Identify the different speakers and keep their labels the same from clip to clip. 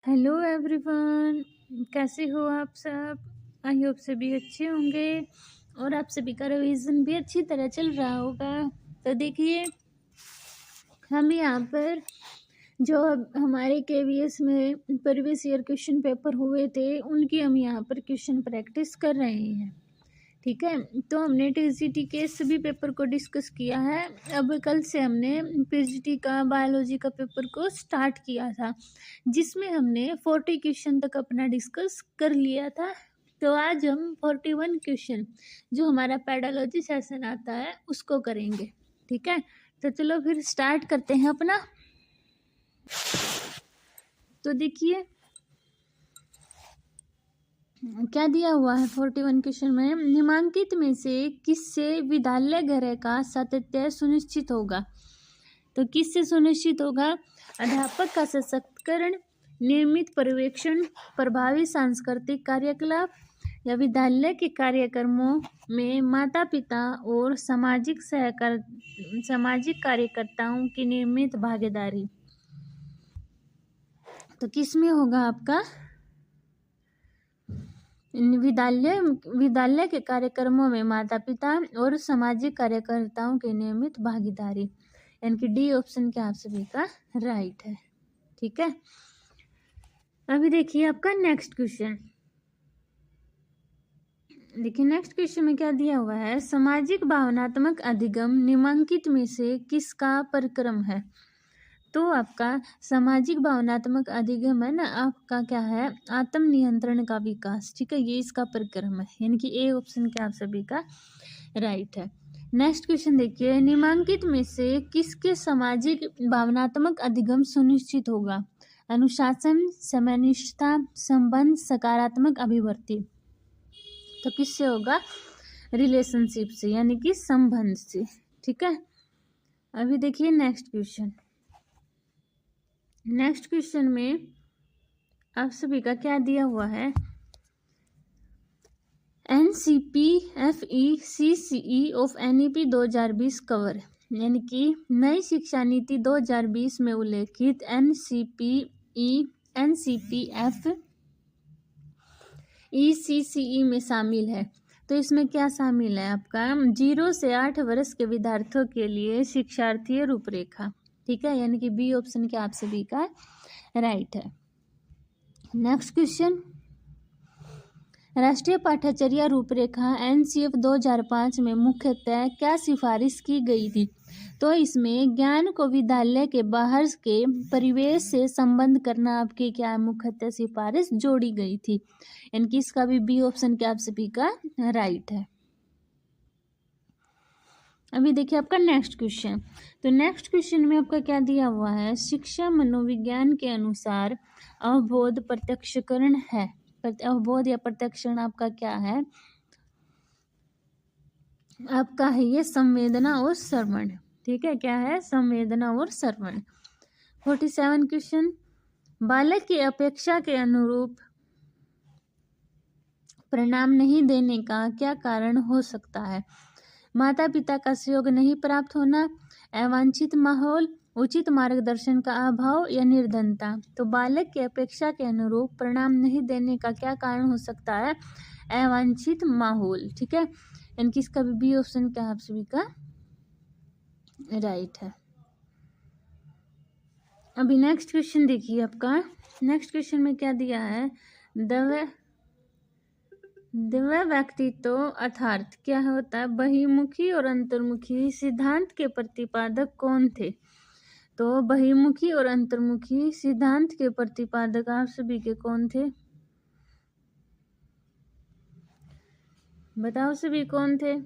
Speaker 1: Hello everyone, कैसे हो आप सब। आई होप सभी अच्छे होंगे और आप सभी का रिवीजन भी अच्छी तरह चल रहा होगा। तो देखिए, हम यहाँ पर जो हमारे केवीएस में प्रीवियस ईयर क्वेश्चन पेपर हुए थे उनकी हम यहाँ पर क्वेश्चन प्रैक्टिस कर रहे हैं। ठीक है, तो हमने टीजीटी के सभी पेपर को डिस्कस किया है। अब कल से हमने पीजीटी का बायोलॉजी का पेपर को स्टार्ट किया था, जिसमें हमने 40 क्वेश्चन तक अपना डिस्कस कर लिया था। तो आज हम 41 क्वेश्चन जो हमारा पेडोलॉजी सेशन आता है उसको करेंगे। ठीक है, तो चलो फिर स्टार्ट करते हैं अपना। तो देखिए क्या दिया हुआ है 41 क्वेश्चन में। निम्नलिखित में से किससे विद्यालय गृह का सातत्य सुनिश्चित होगा। तो किससे सुनिश्चित होगा? अध्यापक का सशक्तिकरण, नियमित पर्यवेक्षण, प्रभावी सांस्कृतिक कार्यकलाप या विद्यालय के कार्यक्रमों में माता पिता और सामाजिक कार्यकर्ताओं की नियमित भागीदारी। तो किस में होगा आपका? विद्यालय के कार्यक्रमों में माता पिता और सामाजिक कार्यकर्ताओं की नियमित भागीदारी, यानी कि डी ऑप्शन क्या आप सभी का राइट है। ठीक है, अभी देखिए आपका नेक्स्ट क्वेश्चन। देखिए नेक्स्ट क्वेश्चन में क्या दिया हुआ है। सामाजिक भावनात्मक अधिगम निम्नलिखित में से किसका परिक्रम है। तो आपका सामाजिक भावनात्मक अधिगम है ना, आपका क्या है? आत्म नियंत्रण का विकास। ठीक है, ये इसका परिक्रम है, यानी कि ए ऑप्शन क्या आप सभी का राइट है। नेक्स्ट क्वेश्चन देखिए, निम्नलिखित में से किसके सामाजिक भावनात्मक अधिगम सुनिश्चित होगा। अनुशासन, समयनिष्ठता, संबंध, सकारात्मक अभिवृत्ति। तो किससे होगा? रिलेशनशिप से, यानी कि संबंध से। ठीक है, अभी देखिए नेक्स्ट क्वेश्चन। नेक्स्ट क्वेश्चन में आप सभी का क्या दिया हुआ है। NCPFECCE ऑफ NEP 2020 कवर, यानी कि नई शिक्षा नीति 2020 में उल्लेखित NCPFECCE में शामिल है। तो इसमें क्या शामिल है आपका? 0 से 8 वर्ष के विद्यार्थियों के लिए शिक्षार्थी रूपरेखा। ठीक है, यानी कि बी ऑप्शन क्या आप सभी का राइट है। नेक्स्ट क्वेश्चन, राष्ट्रीय पाठ्यचर्या रूपरेखा NCF 2005 में मुख्यतः क्या सिफारिश की गई थी। तो इसमें ज्ञान को विद्यालय के बाहर के परिवेश से संबंध करना आपकी क्या मुख्यतः सिफारिश जोड़ी गई थी, यानी कि इसका भी बी ऑप्शन क्या आप सभी का राइट है। अभी देखिए आपका नेक्स्ट क्वेश्चन। तो नेक्स्ट क्वेश्चन में आपका क्या दिया हुआ है। शिक्षा मनोविज्ञान के अनुसार अवबोध प्रत्यक्षकरण है। अवबोध या प्रत्यक्षण आपका क्या है? आपका है ये संवेदना और श्रवण। ठीक है, क्या है? संवेदना और श्रवण। 47 क्वेश्चन, बालक की अपेक्षा के अनुरूप परिणाम नहीं देने का क्या कारण हो सकता है। माता पिता का सहयोग नहीं प्राप्त होना, अवांछित माहौल, उचित मार्गदर्शन का अभाव या निर्धनता। तो बालक की अपेक्षा के अनुरूप परिणाम नहीं देने का क्या कारण हो सकता है? अवांछित माहौल। ठीक है, यानी कि इसका भी बी ऑप्शन क्या आप सभी का राइट है। अभी नेक्स्ट क्वेश्चन देखिए आपका। नेक्स्ट क्वेश्चन में क्या दिया है। दिव्य व्यक्तित्व अर्थात क्या होता है? बहिर्मुखी और अंतर्मुखी सिद्धांत के प्रतिपादक कौन थे। तो बहिर्मुखी और अंतर्मुखी सिद्धांत के प्रतिपादक आप सभी के कौन थे? बताओ सभी कौन थे?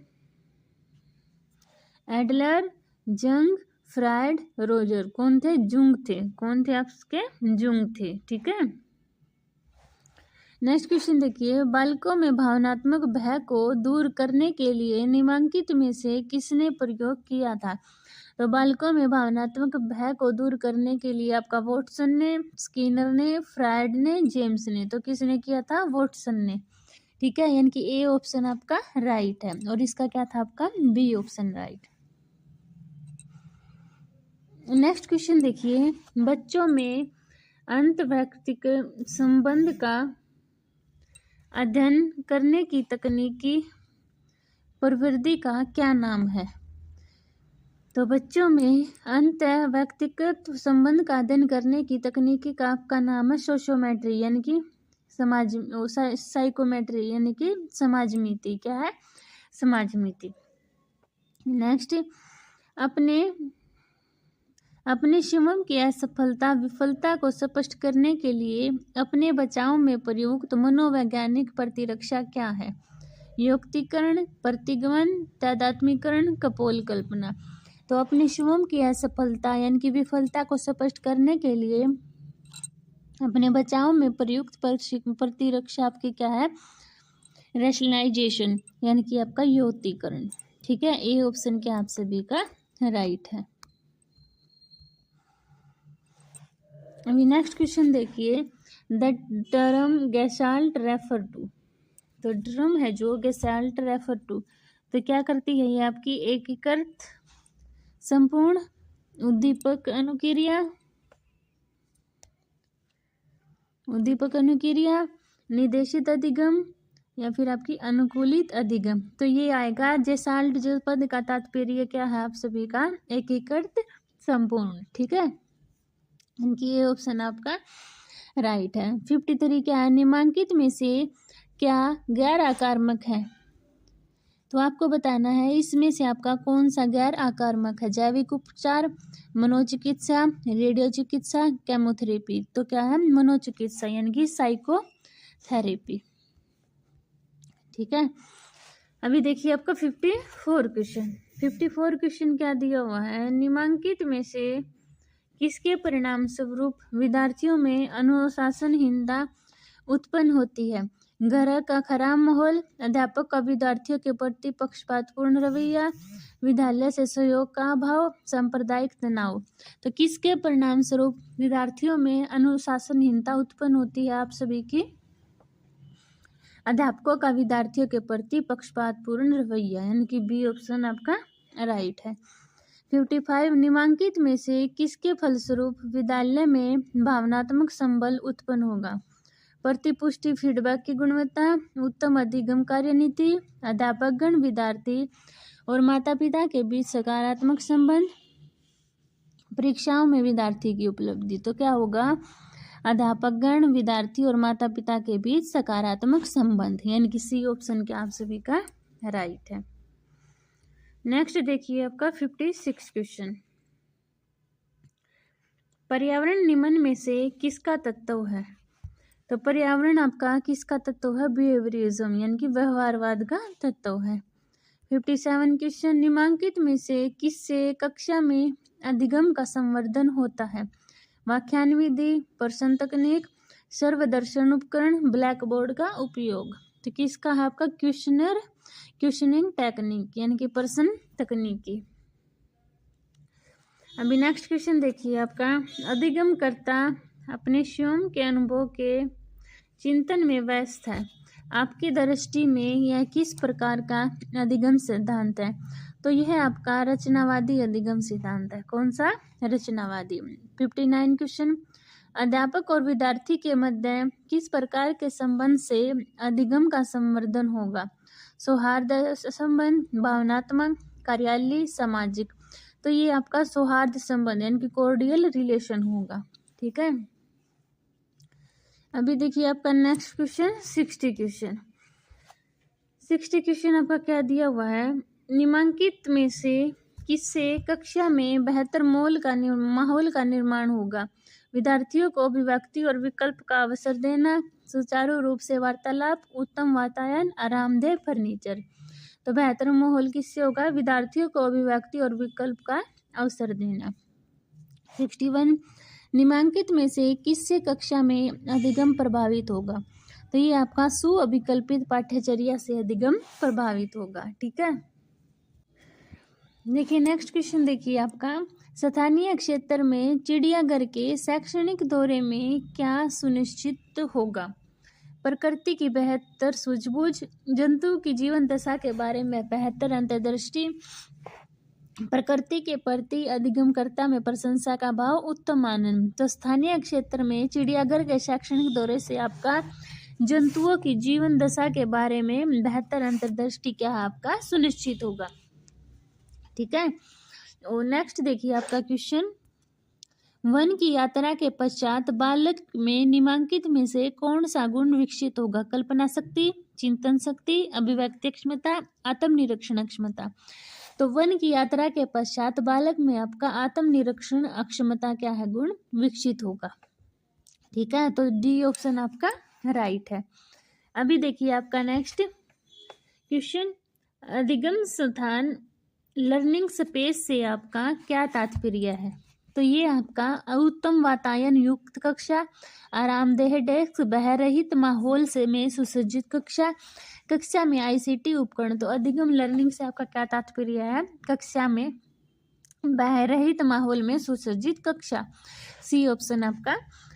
Speaker 1: एडलर, जंग, फ्रायड, रोजर। कौन थे? जुंग थे। कौन थे आपके? जुंग थे। ठीक है, नेक्स्ट क्वेश्चन देखिए, बालकों में भावनात्मक भय को दूर करने के लिए निम्नलिखित में से किसने प्रयोग किया था। तो बालकों में भावनात्मक भय को दूर करने के लिए आपका वॉटसन ने, स्किनर ने, फ्रायड ने, जेम्स ने। तो किसने किया था? वॉटसन ने। ठीक है, यानी कि ए ऑप्शन आपका राइट है और इसका क्या था आपका? B option right. Next question देखिए, बच्चों में अंतर्वैयक्तिक संबंध का अध्ययन करने की तकनीकी प्रवृत्ति का क्या नाम है? तो बच्चों में अंतर्वैयक्तिक संबंध का अध्ययन करने की तकनीकी का नाम है सोशियोमेट्री, यानी कि साइकोमेट्री, यानी कि समाजमिति। क्या है? समाजमिति। नेक्स्ट, अपने स्वयं की असफलता विफलता को स्पष्ट करने के लिए अपने बचाव में प्रयुक्त मनोवैज्ञानिक प्रतिरक्षा क्या है? युक्तिकरण, प्रतिगमन, तादात्म्यीकरण, कपोल कल्पना। तो अपने स्वयं की असफलता यानी कि विफलता को स्पष्ट करने के लिए अपने बचाव में प्रयुक्त प्रतिरक्षा आपकी क्या है? रैशनलाइजेशन, यानी कि आपका युक्तिकरण। ठीक है, ए ऑप्शन क्या आप सभी का राइट है। अभी नेक्स्ट क्वेश्चन देखिए, the term gestalt refer to. तो टर्म है जो गेस्टाल्ट रेफर टू, तो क्या करती है ये? आपकी एकीकृत संपूर्ण उद्दीपक अनुक्रिया, निर्देशित अधिगम या फिर आपकी अनुकूलित अधिगम। तो ये आएगा गेस्टाल्ट जो पद का तात्पर्य क्या है आप सभी का? एकीकृत संपूर्ण। ठीक है, इनकी ये ऑप्शन आपका राइट है। 53 क्या है? निम्नलिखित में से क्या गैर आक्रामक है? तो आपको बताना है इसमें से आपका कौन सा गैर आक्रामक है? जैविक उपचार, मनोचिकित्सा, रेडियो चिकित्सा, केमोथेरेपी। तो क्या है? मनोचिकित्सा, यानी कि साइकोथेरेपी। ठीक है, अभी देखिए आपका 54 क्वेश्चन क्या दिया हुआ है? निम्नलिखित में से किसके परिणाम स्वरूप विद्यार्थियों में अनुशासनहीनता उत्पन्न होती है? घर का खराब माहौल, अध्यापक का विद्यार्थियों के प्रति पक्षपातपूर्ण रवैया, विद्यालय से सहयोग का अभाव, सांप्रदायिक तनाव। तो किसके परिणाम स्वरूप विद्यार्थियों में अनुशासनहीनता उत्पन्न होती है आप सभी की? अध्यापकों का विद्यार्थियों के प्रति पक्षपातपूर्ण रवैया, यानी कि बी ऑप्शन आपका राइट है। 55 निम्नलिखित में से किसके फलस्वरूप विद्यालय में भावनात्मक संबल उत्पन्न होगा? प्रतिपुष्टि, फीडबैक की गुणवत्ता, उत्तम अधिगम कार्यनीति, अध्यापकगण विद्यार्थी और माता पिता के बीच सकारात्मक संबंध, परीक्षाओं में विद्यार्थी की उपलब्धि। तो क्या होगा? अध्यापकगण विद्यार्थी और माता पिता के बीच सकारात्मक संबंध, यानी कि सी ऑप्शन क्या आप सभी का राइट है। नेक्स्ट देखिए आपका 56 क्वेश्चन, पर्यावरण निम्न में से किसका तत्व है? तो पर्यावरण आपका किसका तत्व है? बिहेवियरिज्म, यानी कि व्यवहारवाद का तत्व है। 57 क्वेश्चन, निम्नलिखित में से किससे कक्षा में अधिगम का संवर्धन होता है? व्याख्यान विधि, प्रश्न तकनीक, सर्वदर्शन उपकरण, ब्लैक बोर्ड का उपयोग। तो किसका है आपका? क्वेश्चनिंग टेक्निक, यानी कि प्रश्न तकनीकी। अभी नेक्स्ट क्वेश्चन देखिए आपका, अधिगम करता अपने स्वयं के अनुभव के चिंतन में व्यस्त है, आपकी दृष्टि में यह किस प्रकार का अधिगम सिद्धांत है? तो यह आपका रचनावादी अधिगम सिद्धांत है। कौन सा? रचनावादी। 59 क्वेश्चन, अध्यापक और विद्यार्थी के मध्य किस प्रकार के संबंध से अधिगम का संवर्धन होगा? सौहार्द संबंध, भावनात्मक, कार्यालय, सामाजिक। तो ये आपका सौहार्द संबंध यानी कि कोर्डियल रिलेशन होगा। ठीक है, अभी देखिए आपका नेक्स्ट क्वेश्चन 60 क्वेश्चन आपका क्या दिया हुआ है? निम्नलिखित में से किससे कक्षा में बेहतर माहौल का निर्माण होगा? विद्यार्थियों को अभिव्यक्ति और विकल्प का अवसर देना, सुचारू रूप से वार्तालाप, उत्तम वातावरण, आरामदेह फर्नीचर। तो बेहतर माहौल किससे होगा? विद्यार्थियों को अभिव्यक्ति और विकल्प का अवसर देना। 61 निम्नलिखित में से किससे कक्षा में अधिगम प्रभावित होगा? तो ये आपका सुअभिकल्पित पाठ्यचर्या से अधिगम प्रभावित होगा। ठीक है, देखिए नेक्स्ट क्वेश्चन देखिए आपका, स्थानीय क्षेत्र में चिड़ियाघर के शैक्षणिक दौरे में क्या सुनिश्चित होगा? प्रकृति की बेहतर सूझबूझ, जंतु की जीवन दशा के बारे में बेहतर अंतर्दृष्टि, प्रकृति के प्रति अधिगमकर्ता में प्रशंसा का भाव, उत्तम आनंद। तो स्थानीय क्षेत्र में चिड़ियाघर के शैक्षणिक दौरे से आपका जंतुओं की जीवन दशा के बारे में बेहतर अंतर्दृष्टि क्या है आपका सुनिश्चित होगा। ठीक है, और नेक्स्ट देखिए आपका क्वेश्चन, वन की यात्रा के पश्चात बालक में निम्नलिखित में से कौन सा गुण विकसित होगा? कल्पना शक्ति, चिंतन शक्ति, अभिव्यक्ति क्षमता, आत्मनिरीक्षण क्षमता। तो वन की यात्रा के पश्चात बालक में आपका आत्मनिरीक्षण अक्षमता क्या है गुण विकसित होगा। ठीक है, तो डी ऑप्शन आपका राइट है। अभी देखिए आपका नेक्स्ट क्वेश्चन, अधिगम स्थान लर्निंग स्पेस से आपका क्या तात्पर्य है? तो ये आपका उत्तम वातायन युक्त कक्षा, आरामदेह डेस्क, भय रहित माहौल से में सुसज्जित कक्षा, कक्षा में आईसीटी उपकरण। तो अधिगम लर्निंग से आपका क्या तात्पर्य है? कक्षा में भय रहित माहौल में सुसज्जित कक्षा। सी ऑप्शन आपका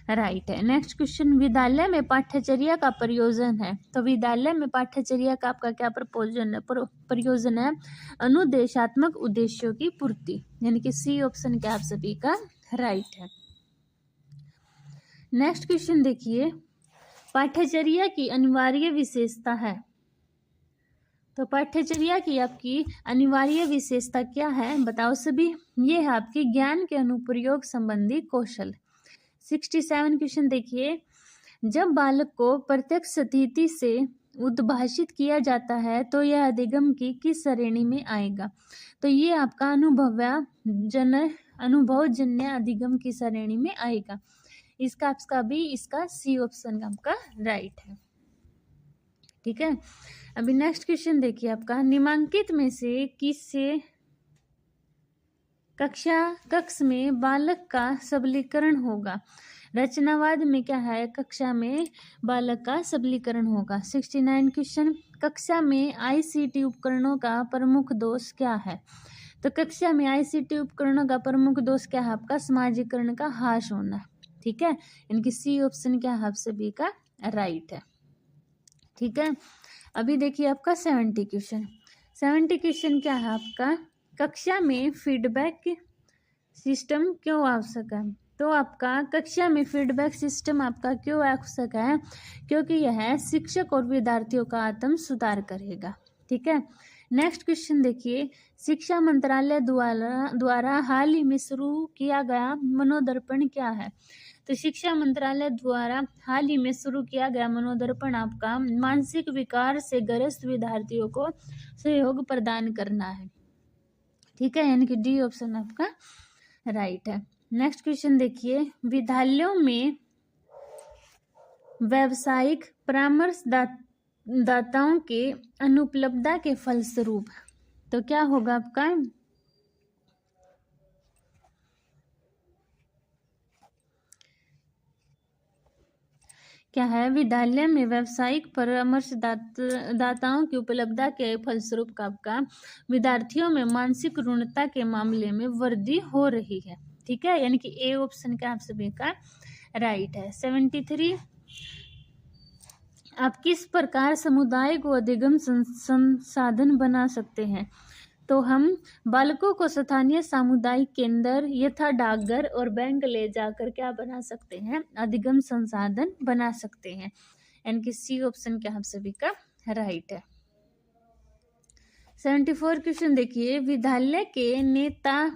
Speaker 1: राइट है। नेक्स्ट क्वेश्चन, विद्यालय में पाठ्यचर्या का प्रयोजन है। तो विद्यालय में पाठ्यचर्या का आपका क्या प्रयोजन है? अनुदेशात्मक उद्देश्यों की पूर्ति, यानी कि सी ऑप्शन क्या आप सभी का राइट है। नेक्स्ट क्वेश्चन देखिए, पाठ्यचर्या की अनिवार्य विशेषता है। तो पाठ्यचर्या की आपकी अनिवार्य विशेषता क्या है बताओ सभी? ये है आपकी ज्ञान के अनुप्रयोग संबंधी कौशल। 67 क्वेश्चन देखिए, जब बालक को प्रत्यक्ष स्थिति से उद्भाषित किया जाता है तो यह अधिगम की किस श्रेणी में आएगा? तो ये आपका अनुभवजन्य अधिगम की श्रेणी में आएगा। इसका सी ऑप्शन आपका राइट है। ठीक है, अभी नेक्स्ट क्वेश्चन देखिए आपका, निम्नलिखित में से किससे कक्ष में बालक का सबलीकरण होगा? रचनावाद में क्या है? कक्षा में बालक का सबलीकरण होगा। 69 क्वेश्चन, कक्षा में आईसीटी उपकरणों का प्रमुख दोष क्या है? तो कक्षा में आईसीटी उपकरणों का प्रमुख दोष क्या है आपका? समाजीकरण का ह्रास होना। ठीक है, इनकी सी ऑप्शन क्या है आप सभी का राइट है। ठीक है, अभी देखिए आपका 70 क्वेश्चन। 70 क्वेश्चन क्या है आपका, कक्षा में फीडबैक सिस्टम क्यों आवश्यक है? तो आपका कक्षा में फीडबैक सिस्टम आपका क्यों आवश्यक है? क्योंकि यह शिक्षक और विद्यार्थियों का आत्म सुधार करेगा। ठीक है, नेक्स्ट क्वेश्चन देखिए, शिक्षा मंत्रालय द्वारा हाल ही में शुरू किया गया मनोदर्पण क्या है? तो शिक्षा मंत्रालय द्वारा हाल ही में शुरू किया गया मनोदर्पण आपका मानसिक विकार से ग्रस्त विद्यार्थियों को सहयोग प्रदान करना है। ठीक है, यानी कि डी ऑप्शन आपका राइट है। नेक्स्ट क्वेश्चन देखिए, विद्यालयों में व्यावसायिक परामर्शदाताओं के अनुपलब्धता के फलस्वरूप तो क्या होगा आपका? क्या है? विद्यालय में व्यावसायिक परामर्शदाताओं की उपलब्धता के फलस्वरूप का आपका विद्यार्थियों में मानसिक ऋणता के मामले में वृद्धि हो रही है। ठीक है, यानी कि ए ऑप्शन का आप सभी का राइट है। 73, आप किस प्रकार समुदाय को अधिगम संसाधन बना सकते हैं? तो हम बालकों को स्थानीय सामुदायिक केंद्र यथा डाकघर और बैंक ले जाकर क्या बना सकते हैं? अधिगम संसाधन बना सकते हैं। यानी सी ऑप्शन क्या आप सभी का राइट है। 74 क्वेश्चन देखिए, विद्यालय के नेता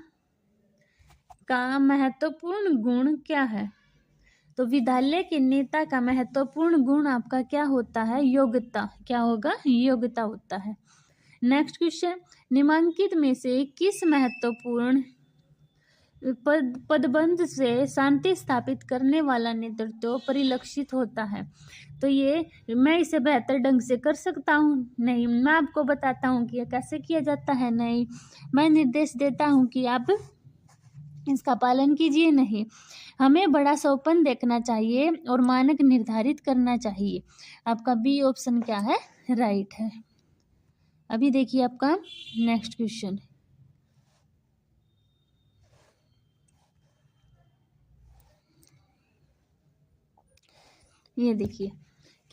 Speaker 1: का महत्वपूर्ण गुण क्या है? तो विद्यालय के नेता का महत्वपूर्ण गुण आपका क्या होता है? योग्यता। क्या होगा? योग्यता होता है। नेक्स्ट क्वेश्चन, निम्नलिखित में से किस महत्वपूर्ण पदबंध से शांति स्थापित करने वाला नेतृत्व परिलक्षित होता है? तो ये मैं इसे बेहतर ढंग से कर सकता हूँ? नहीं। मैं आपको बताता हूँ कि यह कैसे किया जाता है? नहीं। मैं निर्देश देता हूँ कि आप इसका पालन कीजिए? नहीं। हमें बड़ा सौपन देखना चाहिए और मानक निर्धारित करना चाहिए। आपका बी ऑप्शन क्या है राइट है। अभी देखिए आपका नेक्स्ट क्वेश्चन, ये देखिए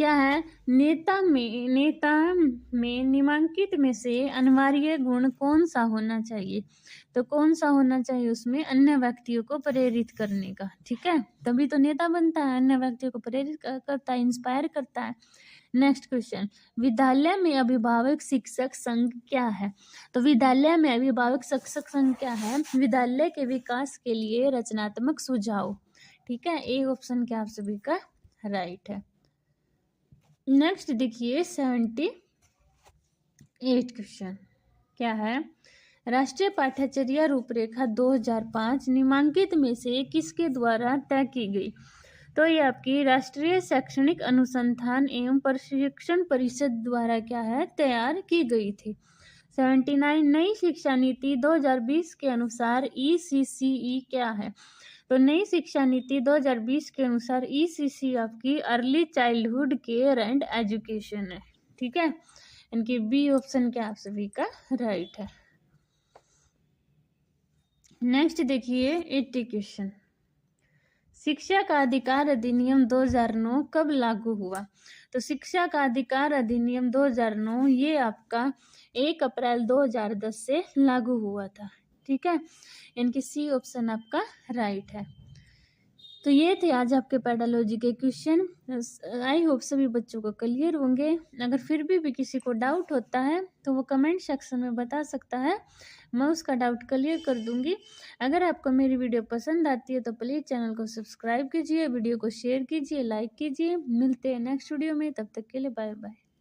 Speaker 1: क्या है, नेता में निम्नलिखित में से अनिवार्य गुण कौन सा होना चाहिए। तो कौन सा होना चाहिए उसमें, अन्य व्यक्तियों को प्रेरित करने का। ठीक है, तभी तो नेता बनता है, अन्य व्यक्तियों को प्रेरित करता है, इंस्पायर करता है। नेक्स्ट क्वेश्चन, विद्यालय में अभिभावक शिक्षक संघ क्या है। तो विद्यालय में अभिभावक शिक्षक संघ क्या है, विद्यालय के विकास के लिए रचनात्मक सुझाव। ठीक है, ए ऑप्शन क्या आप सभी का राइट है। नेक्स्ट देखिए 78 क्वेश्चन क्या है, राष्ट्रीय पाठ्यचर्या रूपरेखा 2005 निम्नलिखित में से किसके द्वारा तय की गई। तो ये आपकी राष्ट्रीय शैक्षणिक अनुसंधान एवं प्रशिक्षण परिषद द्वारा क्या है, तैयार की गई थी। 79 नई शिक्षा नीति 2020 के अनुसार ECCE क्या है। तो नई शिक्षा नीति 2020 के अनुसार ECC आपकी early childhood care and education है। ठीक है, इनकी बी ऑप्शन क्या आप सभी का राइट है। नेक्स्ट देखिए 80 क्वेश्चन, शिक्षा का अधिकार अधिनियम 2009 कब लागू हुआ। तो शिक्षा का अधिकार अधिनियम 2009 ये आपका 1 अप्रैल 2010 से लागू हुआ था। ठीक है, इनकी सी ऑप्शन आपका राइट है। तो ये थे आज आपके पेडालॉजी के क्वेश्चन। आई होप सभी बच्चों को क्लियर होंगे। अगर फिर भी किसी को डाउट होता है तो वो कमेंट सेक्शन में बता सकता है, मैं उसका डाउट क्लियर कर दूंगी। अगर आपको मेरी वीडियो पसंद आती है तो प्लीज़ चैनल को सब्सक्राइब कीजिए, वीडियो को शेयर कीजिए, लाइक कीजिए। मिलते हैं नेक्स्ट वीडियो में, तब तक के लिए बाय बाय।